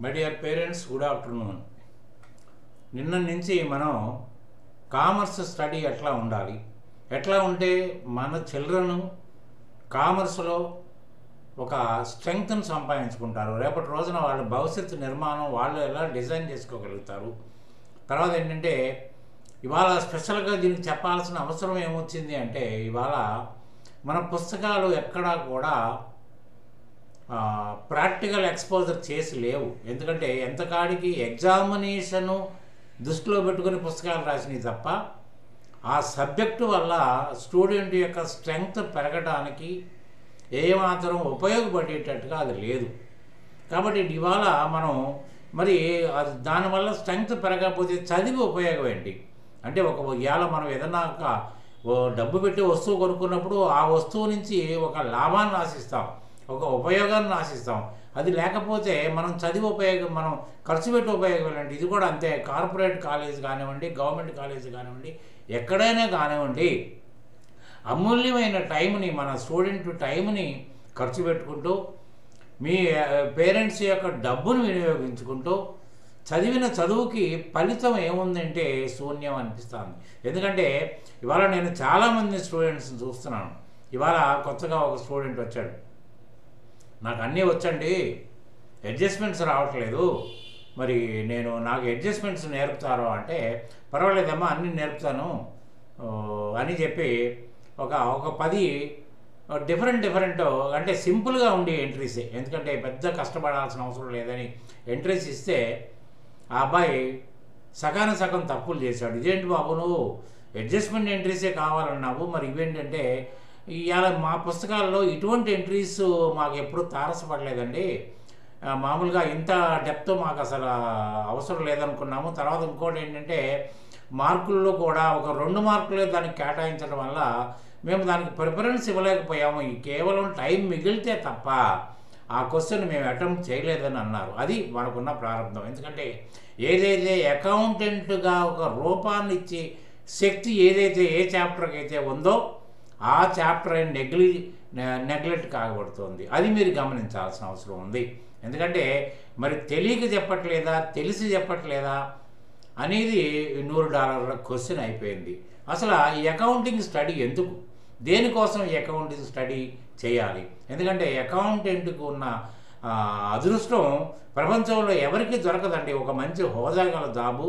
My dear parents, good afternoon. నిన్న నుంచి మనం కామర్స్ స్టడీ ఎట్లా ఉండాలి, ఎట్లా ఉంటే మన చిల్డ్రన్ కామర్స్లో ఒక స్ట్రెంగ్త్ని సంపాదించుకుంటారు, రేపటి రోజున వాళ్ళ భవిష్యత్తు నిర్మాణం వాళ్ళు ఎలా డిజైన్ చేసుకోగలుగుతారు. తర్వాత ఏంటంటే ఇవాళ స్పెషల్గా దీనికి చెప్పాల్సిన అవసరం ఏమొచ్చింది అంటే, ఇవాళ మన పుస్తకాలు ఎక్కడా కూడా ప్రాక్టికల్ ఎక్స్పోజర్ చేసి లేవు. ఎందుకంటే ఎంతకాడికి ఎగ్జామినేషను దృష్టిలో పెట్టుకుని పుస్తకాలు రాసినవి తప్ప ఆ సబ్జెక్టు వల్ల స్టూడెంట్ యొక్క స్ట్రెంగ్త్ పెరగడానికి ఏమాత్రం ఉపయోగపడేటట్టుగా అది లేదు. కాబట్టి ఇవాళ మనం మరి అది దానివల్ల స్ట్రెంగ్త్ పెరగకపోతే చదివి ఉపయోగం ఏంటి అంటే, ఇవాళ మనం ఏదన్నా డబ్బు పెట్టి వస్తువు కొనుక్కున్నప్పుడు ఆ వస్తువు నుంచి ఒక లాభాన్ని ఆశిస్తాం, ఒక ఉపయోగాన్ని ఆశిస్తాం. అది లేకపోతే మనం చదివి ఉపయోగం, మనం ఖర్చు పెట్టి ఉపయోగం ఏంటంటే ఇది కూడా అంతే. కార్పొరేట్ కాలేజ్ కానివ్వండి, గవర్నమెంట్ కాలేజ్ కానివ్వండి, ఎక్కడైనా కానివ్వండి, అమూల్యమైన టైంని, మన స్టూడెంట్ టైంని ఖర్చు పెట్టుకుంటూ మీ పేరెంట్స్ యొక్క డబ్బును వినియోగించుకుంటూ చదివిన చదువుకి ఫలితం ఏముందంటే శూన్యం అనిపిస్తుంది. ఎందుకంటే ఇవాళ నేను చాలామంది స్టూడెంట్స్ని చూస్తున్నాను. ఇవాళ కొత్తగా ఒక స్టూడెంట్ వచ్చాడు, నాకు అన్నీ వచ్చండి, అడ్జస్ట్మెంట్స్ రావట్లేదు, మరి నాకు అడ్జస్ట్మెంట్స్ నేర్పుతారు అంటే, పర్వాలేదమ్మా అన్నీ నేర్పుతాను అని చెప్పి ఒక 10 డిఫరెంట్ అంటే సింపుల్గా ఉండే ఎంట్రీసే, ఎందుకంటే పెద్ద కష్టపడాల్సిన అవసరం లేదని ఎంట్రీస్ ఇస్తే ఆ అబ్బాయి సగం తప్పులు చేశాడు. ఇదేంటి బాబు, నువ్వు అడ్జస్ట్మెంట్ ఎంట్రీసే కావాలన్నావు, మరి ఇవేంటంటే ఇవాళ మా పుస్తకాల్లో ఇటువంటి ఎంట్రీస్ మాకు ఎప్పుడూ తారసపడలేదండి, మామూలుగా ఇంత డెప్త్ మాకు అసలు అవసరం లేదనుకున్నాము. తర్వాత ఇంకోటి ఏంటంటే మార్కుల్లో కూడా ఒక 2 మార్కులే దానికి కేటాయించడం వల్ల మేము దానికి ప్రిఫరెన్స్ ఇవ్వలేకపోయాము, కేవలం టైం మిగిలితే తప్ప ఆ క్వశ్చన్ మేము అటెంప్ట్ చేయలేదని అన్నారు. అది మనకున్న ప్రారంభం. ఎందుకంటే ఏదైతే అకౌంటెంట్గా ఒక రూపాన్ని ఇచ్చి శక్తి ఏదైతే ఏ చాప్టర్కి అయితే ఉందో ఆ చాప్టర్ నెగ్లెక్ట్ కాకబడుతుంది. అది మీరు గమనించాల్సిన అవసరం ఉంది. ఎందుకంటే మరి తెలియక చెప్పట్లేదా, తెలిసి చెప్పట్లేదా అనేది $100 క్వశ్చన్ అయిపోయింది. అసలు ఈ అకౌంటింగ్ స్టడీ ఎందుకు, దేనికోసం ఈ అకౌంటింగ్ స్టడీ చేయాలి? ఎందుకంటే అకౌంటెంట్కు ఉన్న అదృష్టం ప్రపంచంలో ఎవరికి దొరకదండి. ఒక మంచి హోదా గల job,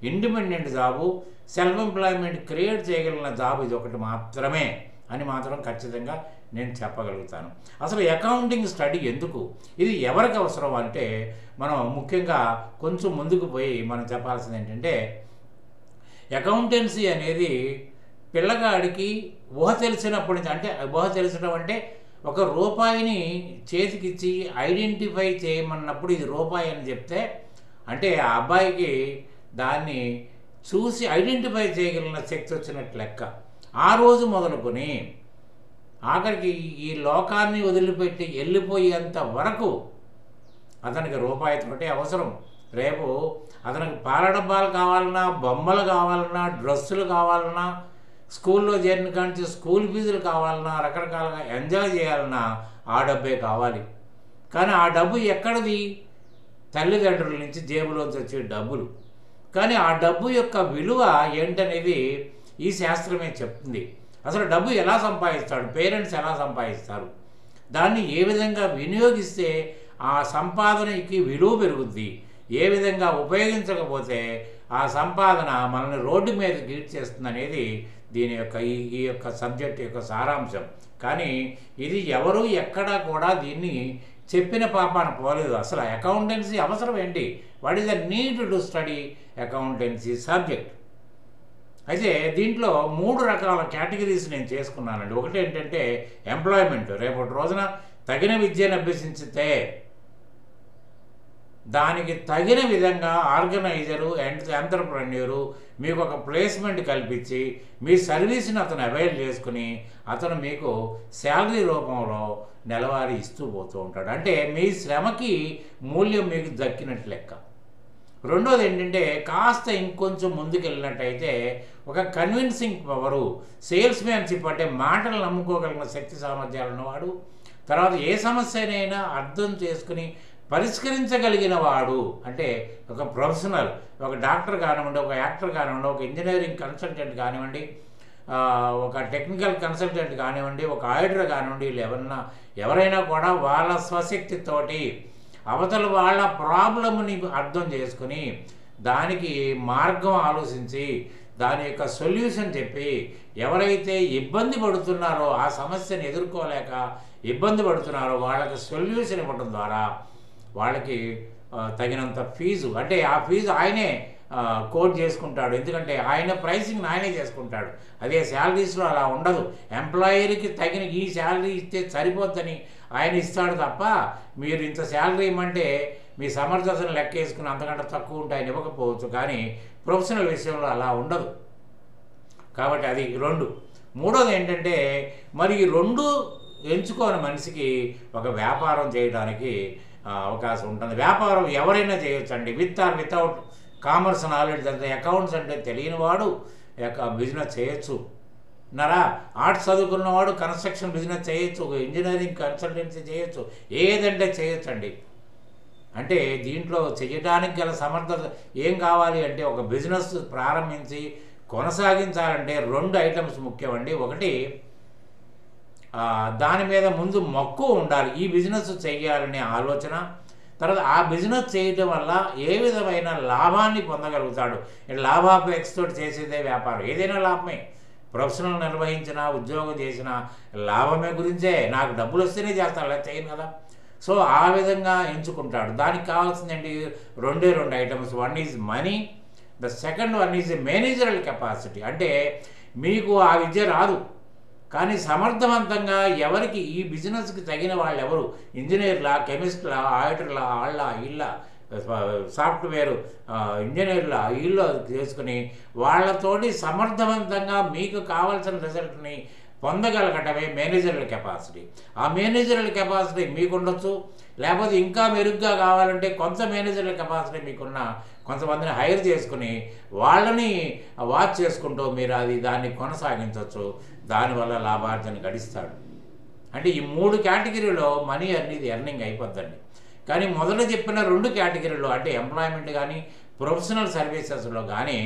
independent job, self employment create చేయగలిగిన జాబ్ ఇది ఒకటి మాత్రమే అని మాత్రం ఖచ్చితంగా నేను చెప్పగలుగుతాను. అసలు అకౌంటింగ్ స్టడీ ఎందుకు, ఇది ఎవరికి అవసరం అంటే, మనం ముఖ్యంగా కొంచెం ముందుకు పోయి మనం చెప్పాల్సింది ఏంటంటే, అకౌంటెన్సీ అనేది పిల్లగాడికి ఊహ తెలిసినప్పటి నుంచి, అంటే ఊహ తెలిసడం అంటే ఒక రూపాయిని చేతికిచ్చి ఐడెంటిఫై చేయమన్నప్పుడు ఇది రూపాయి అని చెప్తే, అంటే ఆ అబ్బాయికి దాన్ని చూసి ఐడెంటిఫై చేయగలిగిన శక్తి వచ్చినట్టు లెక్క. ఆ రోజు మొదలుకొని ఆఖరికి ఈ లోకాన్ని వదిలిపెట్టి వెళ్ళిపోయేంత వరకు అతనికి రూపాయితోటే అవసరం. రేపు అతనికి పాల డబ్బాలు కావాలన్నా, బొమ్మలు కావాలన్నా, డ్రెస్సులు కావాలన్నా, స్కూల్లో చేరిన కాంచి స్కూల్ ఫీజులు కావాలన్నా, రకరకాలుగా ఎంజాయ్ చేయాలన్నా ఆ డబ్బే కావాలి. కానీ ఆ డబ్బు ఎక్కడిది? తల్లిదండ్రుల నుంచి జేబులోంచి వచ్చే డబ్బులు. కానీ ఆ డబ్బు యొక్క విలువ ఏంటనేది ఈ శాస్త్రమే చెప్తుంది. అసలు డబ్బు ఎలా సంపాదిస్తాడు, పేరెంట్స్ ఎలా సంపాదిస్తారు, దాన్ని ఏ విధంగా వినియోగిస్తే ఆ సంపాదనకి విలువ పెరుగుద్ది, ఏ విధంగా ఉపయోగించకపోతే ఆ సంపాదన మనల్ని రోడ్డు మీద గీడ్చేస్తుంది అనేది దీని యొక్క ఈ యొక్క సబ్జెక్ట్ యొక్క సారాంశం. కానీ ఇది ఎవరు ఎక్కడా కూడా దీన్ని చెప్పిన పాపాన పోలేదు. అసలు అకౌంటెన్సీ అవసరం ఏంటి, what is the need to study accountancy subject. అయితే దీంట్లో 3 రకాల కేటగిరీస్ నేను చేసుకున్నానండి. ఒకటి ఏంటంటే ఎంప్లాయ్మెంట్. రేపటి రోజున తగిన విద్యను అభ్యసించితే దానికి తగిన విధంగా ఆర్గనైజరు అండ్ ఎంటర్ప్రెన్యూరు మీకు ఒక ప్లేస్మెంట్ కల్పించి మీ సర్వీస్ని అతను అవైల్ చేసుకుని అతను మీకు శాలరీ రూపంలో నెలవారీ ఇస్తూ పోతూ ఉంటాడు. అంటే మీ శ్రమకి మూల్యం మీకు దక్కినట్టు లెక్క. రెండోది ఏంటంటే కాస్త ఇంకొంచెం ముందుకు వెళ్ళినట్టయితే ఒక కన్విన్సింగ్ పవరు, సేల్స్ మ్యాన్షిప్ అంటే మాటలు నమ్ముకోగలిగిన శక్తి సామర్థ్యాలు ఉన్నవాడు, తర్వాత ఏ సమస్యనైనా అర్థం చేసుకుని పరిష్కరించగలిగిన వాడు అంటే ఒక ప్రొఫెషనల్, ఒక డాక్టర్ కానివ్వండి, ఒక యాక్టర్ కానివ్వండి, ఒక ఇంజనీరింగ్ కన్సల్టెంట్ కానివ్వండి, ఒక టెక్నికల్ కన్సల్టెంట్ కానివ్వండి, ఒక ఆడిటర్ కానివ్వండి, వీళ్ళు ఎవరైనా కూడా వాళ్ళ స్వశక్తితోటి అవతల వాళ్ళ ప్రాబ్లమ్ని అర్థం చేసుకుని దానికి మార్గం ఆలోచించి దాని యొక్క సొల్యూషన్ చెప్పి ఎవరైతే ఇబ్బంది పడుతున్నారో, ఆ సమస్యను ఎదుర్కోలేక ఇబ్బంది పడుతున్నారో వాళ్ళకి సొల్యూషన్ ఇవ్వడం ద్వారా వాళ్ళకి తగినంత ఫీజు, అంటే ఆ ఫీజు ఆయనే కోట్ చేసుకుంటాడు. ఎందుకంటే ఆయన ప్రైసింగ్ ఆయనే చేసుకుంటాడు. అదే శాలరీస్లో అలా ఉండదు. ఎంప్లాయర్కి తగిన ఈ శాలరీ ఇస్తే సరిపోద్దని ఆయన ఇస్తాడు తప్ప మీరు ఇంత శాలరీ ఇవ్వమంటే మీ సమర్థతను లెక్కేసుకుని అంతకంటే తక్కువ ఉంటే ఆయన ఇవ్వకపోవచ్చు. కానీ ప్రొఫెషనల్ విషయంలో అలా ఉండదు. కాబట్టి అది 2. మూడోది ఏంటంటే మరి ఈ 2 ఎంచుకోని మనిషికి ఒక వ్యాపారం చేయడానికి అవకాశం ఉంటుంది. వ్యాపారం ఎవరైనా చేయొచ్చండి, with or without commerce knowledge. అంటే అకౌంట్స్ అంటే తెలియని వాడు బిజినెస్ చేయొచ్చు. ఆర్ట్స్ చదువుకున్నవాడు కన్స్ట్రక్షన్ బిజినెస్ చేయొచ్చు, ఇంజనీరింగ్ కన్సల్టెన్సీ చేయొచ్చు, ఏదంటే చేయొచ్చండి. అంటే దీంట్లో చేయడానికి గల సమర్థత ఏం కావాలి అంటే ఒక బిజినెస్ ప్రారంభించి కొనసాగించాలంటే 2 ఐటమ్స్ ముఖ్యమండి. ఒకటి దాని మీద ముందు మక్కువ ఉండాలి, ఈ బిజినెస్ చేయాలనే ఆలోచన. తర్వాత ఆ బిజినెస్ చేయటం వల్ల ఏ విధమైన లాభాన్ని పొందగలుగుతాడు. లాభాపేక్ష తోటి చేసేదే వ్యాపారం, ఏదైనా లాభమే. ప్రొఫెషనల్ నిర్వహించినా ఉద్యోగం చేసినా లాభమే గురించే. నాకు డబ్బులు వస్తేనే చేస్తాను, అలా చేయను కదా. సో ఆ విధంగా ఎంచుకుంటాడు. దానికి కావాల్సిందండి 2 items. 1 is money, the second 1 is managerial capacity. అంటే మీకు ఆ విద్య రాదు కానీ సమర్థవంతంగా ఎవరికి ఈ బిజినెస్కి తగిన వాళ్ళు ఎవరు, ఇంజనీర్లా, కెమిస్ట్లా, ఆడిటర్లా, వీళ్ళ సాఫ్ట్వేర్ ఇంజనీర్లా, వీళ్ళు చేసుకుని వాళ్ళతోటి సమర్థవంతంగా మీకు కావాల్సిన రిజల్ట్ని పొందగలగటమే మేనేజరల్ కెపాసిటీ. ఆ మేనేజరల్ కెపాసిటీ మీకు ఉండొచ్చు, లేకపోతే ఇంకా మెరుగ్గా కావాలంటే కొంత మేనేజరల్ కెపాసిటీ మీకున్న కొంతమందిని హైర్ చేసుకుని వాళ్ళని వాచ్ చేసుకుంటూ మీరు దాన్ని కొనసాగించవచ్చు. దానివల్ల లాభార్జన గడిస్తాడు. అంటే ఈ 3 కేటగిరీలో మనీ అనేది ఎర్నింగ్ అయిపోద్దండి. కానీ మొదట చెప్పిన 2 కేటగిరీలో అంటే ఎంప్లాయ్మెంట్ కానీ ప్రొఫెషనల్ సర్వీసెస్లో కానీ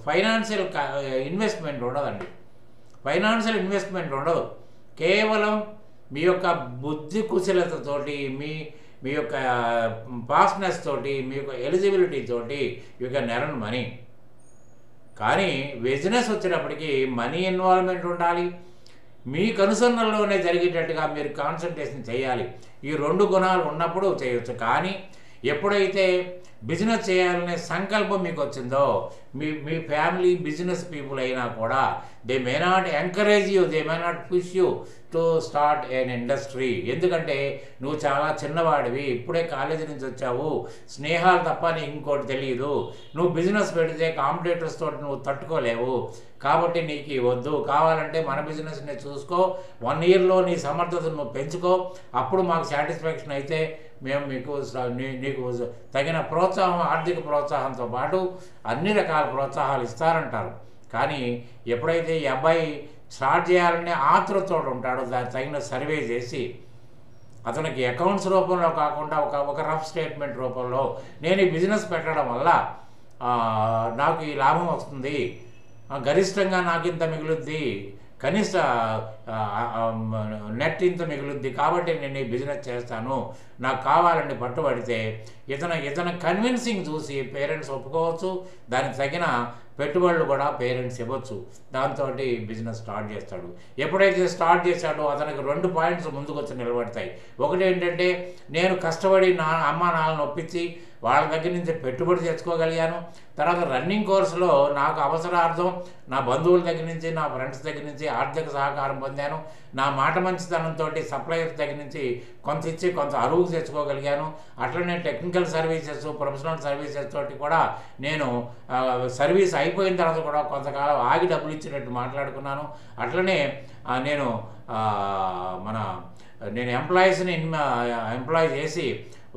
ఫైనాన్షియల్ ఇన్వెస్ట్మెంట్ ఉండదండి. ఫైనాన్షియల్ ఇన్వెస్ట్మెంట్ ఉండదు. కేవలం మీ యొక్క బుద్ధి కుశలతతోటి, మీ యొక్క పాస్నెస్ తోటి, మీ యొక్క ఎలిజిబిలిటీ తోటి యూ కెన్ ఎర్న్ మనీ. కానీ బిజినెస్ వచ్చేటప్పటికి మనీ ఇన్వాల్వ్మెంట్ ఉండాలి, మీ కనుసన్నల్లోనే జరిగేటట్టుగా మీరు కాన్సన్ట్రేషన్ చేయాలి. ఈ 2 గుణాలు ఉన్నప్పుడు చేయొచ్చు. కానీ ఎప్పుడైతే బిజినెస్ చేయాలనే సంకల్పం మీకు వచ్చిందో మీ ఫ్యామిలీ బిజినెస్ పీపుల్ అయినా కూడా they may not encourage you, they may not push you to start an industry. ఎందుకంటే నువ్వు చాలా చిన్నవాడివి, ఇప్పుడే కాలేజీ నుంచి వచ్చావు, స్నేహాలు తప్ప నీకు ఇంకోటి తెలియదు, నువ్వు బిజినెస్ పెడితే కాంపిటేటర్స్ తోటి నువ్వు తట్టుకోలేవు, కాబట్టి నీకు వద్దు, కావాలంటే మన బిజినెస్ని చూసుకో, 1 ఇయర్లో నీ సమర్థతను నువ్వు పెంచుకో, అప్పుడు మాకు సాటిస్ఫాక్షన్ అయితే మేము నీకు తగిన ప్రోత్సాహం, ఆర్థిక ప్రోత్సాహంతో పాటు అన్ని రకాల ప్రోత్సాహాలు ఇస్తారంటారు. కానీ ఎప్పుడైతే ఈ అబ్బాయి స్టార్ట్ చేయాలనే ఆతృతతో ఉంటాడో దానికి తగిన సర్వే చేసి అతనికి అకౌంట్స్ రూపంలో కాకుండా ఒక రఫ్ స్టేట్మెంట్ రూపంలో నేను ఈ బిజినెస్ పెట్టడం వల్ల నాకు ఈ లాభం వస్తుంది, గరిష్టంగా నాకు ఇంత మిగులుద్ది, కనీస నెట్ ఇంత మిగులుద్ది, కాబట్టి నేను ఈ బిజినెస్ చేస్తాను, నాకు కావాలని పట్టుబడితే ఇతను కన్విన్సింగ్ చూసి పేరెంట్స్ ఒప్పుకోవచ్చు, దానికి తగిన పెట్టుబడులు కూడా పేరెంట్స్ ఇవ్వచ్చు. దాంతో బిజినెస్ స్టార్ట్ చేస్తాడు. ఎప్పుడైతే స్టార్ట్ చేశాడో అతనికి 2 పాయింట్స్ ముందుకు వచ్చి నిలబడతాయి. ఒకటి ఏంటంటే నేను కష్టపడి అమ్మా నాన్నను ఒప్పించి వాళ్ళ దగ్గర నుంచి పెట్టుబడి తెచ్చుకోగలిగాను. తర్వాత రన్నింగ్ కోర్సులో నాకు అవసరార్థం నా బంధువుల దగ్గర నుంచి, నా ఫ్రెండ్స్ దగ్గర నుంచి ఆర్థిక సహకారం పొందాను. నా మాట మంచితనంతో సప్లయర్స్ దగ్గర నుంచి కొంత ఇచ్చి కొంత అరువుకు తెచ్చుకోగలిగాను. అట్లనే టెక్నికల్ సర్వీసెస్, ప్రొఫెషనల్ సర్వీసెస్ తోటి కూడా నేను సర్వీస్ అయిపోయిన తర్వాత కూడా కొంతకాలం ఆగి డబ్బులు ఇచ్చినట్టు మాట్లాడుకున్నాను. అట్లనే నేను ఎంప్లాయీస్ని ఎంప్లాయ్ చేసి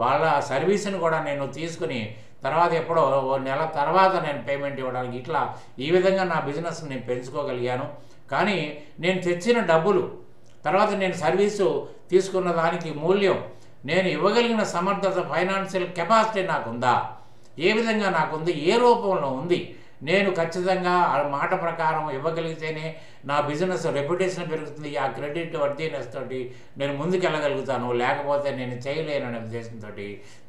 వాళ్ళ సర్వీస్ని కూడా నేను తీసుకుని తర్వాత ఎప్పుడో 1 నెల తర్వాత నేను పేమెంట్ ఇవ్వడానికి ఇట్లా ఈ విధంగా నా బిజినెస్ని నేను పెంచుకోగలిగాను. కానీ నేను తెచ్చిన డబ్బులు తర్వాత నేను సర్వీసు తీసుకున్న దానికి మూల్యం నేను ఇవ్వగలిగిన సమర్థత, ఫైనాన్షియల్ కెపాసిటీ నాకుందా, ఏ విధంగా నాకుంది, ఏ రూపంలో ఉంది, నేను ఖచ్చితంగా ఆ మాట ప్రకారం ఇవ్వగలిగితేనే నా బిజినెస్ రెప్యుటేషన్ పెరుగుతుంది, ఆ క్రెడిట్ వర్తీనెస్ తోటి నేను ముందుకెళ్ళగలుగుతాను, లేకపోతే నేను చేయలేననే ఉద్దేశంతో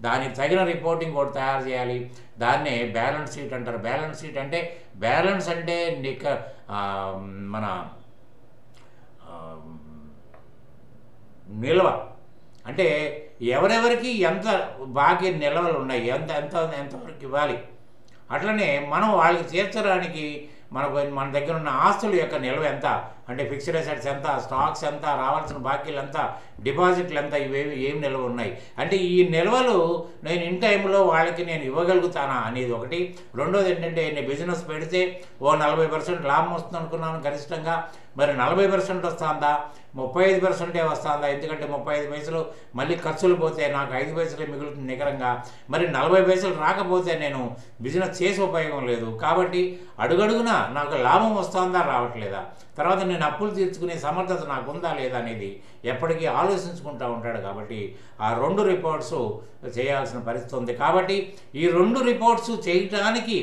దానికి తగిన రిపోర్టింగ్ కూడా తయారు చేయాలి. దాన్నే బ్యాలెన్స్ షీట్ అంటారు. బ్యాలెన్స్ షీట్ అంటే బ్యాలెన్స్ అంటే మన నిల్వ అంటే ఎవరెవరికి ఎంత బాకీ నిల్వలు ఉన్నాయి, ఎంతవరకు ఇవ్వాలి, అట్లనే మనం వాళ్ళకి తీర్చడానికి మన దగ్గర ఉన్న ఆస్తుల యొక్క నిల్వ ఎంత, అంటే ఫిక్స్డ్ అసెట్స్ ఎంత, స్టాక్స్ ఎంత, రావాల్సిన బాకీలు ఎంత, డిపాజిట్లు ఎంత, ఏం నిల్వ ఉన్నాయి, అంటే ఈ నిల్వలు నేను ఇన్ టైంలో వాళ్ళకి నేను ఇవ్వగలుగుతానా అనేది ఒకటి. రెండోది ఏంటంటే నేను బిజినెస్ పెడితే 40% లాభం వస్తుంది అనుకున్నాను గరిష్టంగా, మరి 40% వస్తుందా, 35% వస్తుందా, ఎందుకంటే 35 పైసలు మళ్ళీ ఖర్చులు పోతే నాకు 5 పైసలే మిగులుతుంది నికరంగా, మరి 40 పైసలు రాకపోతే నేను బిజినెస్ చేసే ఉపయోగం లేదు. కాబట్టి అడుగడుగునా నాకు లాభం వస్తుందా రావట్లేదా, తర్వాత నేను అప్పులు తీర్చుకునే సమర్థత నాకు ఉందా లేదా అనేది ఎప్పటికీ ఆలోచించుకుంటూ ఉంటాడు. కాబట్టి ఆ 2 రిపోర్ట్స్ చేయాల్సిన పరిస్థితి ఉంది. కాబట్టి ఈ 2 రిపోర్ట్స్ చేయటానికి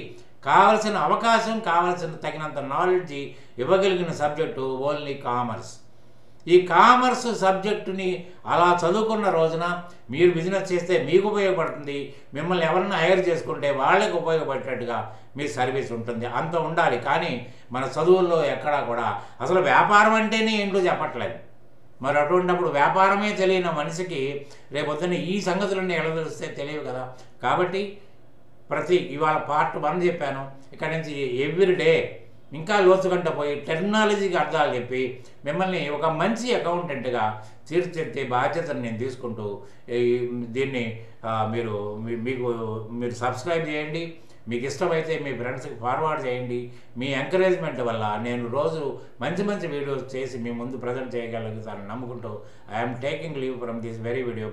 కావలసిన అవకాశం, కావలసిన తగినంత నాలెడ్జ్ ఇవ్వగలిగిన సబ్జెక్టు ఓన్లీ కామర్స్. ఈ కామర్స్ సబ్జెక్టుని అలా చదువుకున్న రోజున మీరు బిజినెస్ చేస్తే మీకు ఉపయోగపడుతుంది, మిమ్మల్ని ఎవరన్నా హైర్ చేసుకుంటే వాళ్ళకి ఉపయోగపడేటట్టుగా మీ సర్వీస్ ఉంటుంది, అంత ఉండాలి. కానీ మన చదువుల్లో ఎక్కడా కూడా అసలు వ్యాపారం అంటేనే ఏంటో చెప్పట్లేదు. మరి అటువంటిప్పుడు వ్యాపారమే తెలియని మనిషికి రేపొద్దున ఈ సంగతులన్నీ ఎలా తెలిస్తే తెలియవు కదా. కాబట్టి ఇవాళ పార్ట్ 1 చెప్పాను, ఇక్కడ నుంచి ఎవ్రీ డే ఇంకా లోతుగంట పోయి టెక్నాలజీకి అర్థాలు చెప్పి మిమ్మల్ని ఒక మంచి అకౌంటెంట్గా తీర్చిదిద్దే బాధ్యతను నేను తీసుకుంటూ దీన్ని మీరు సబ్స్క్రైబ్ చేయండి. మీకు ఇష్టమైతే మీ ఫ్రెండ్స్కి ఫార్వర్డ్ చేయండి. మీ ఎంకరేజ్మెంట్ వల్ల నేను రోజు మంచి మంచి వీడియోస్ చేసి మీ ముందు ప్రజెంట్ చేయగలుగుతానని నమ్ముకుంటూ I'm taking leave from this very video.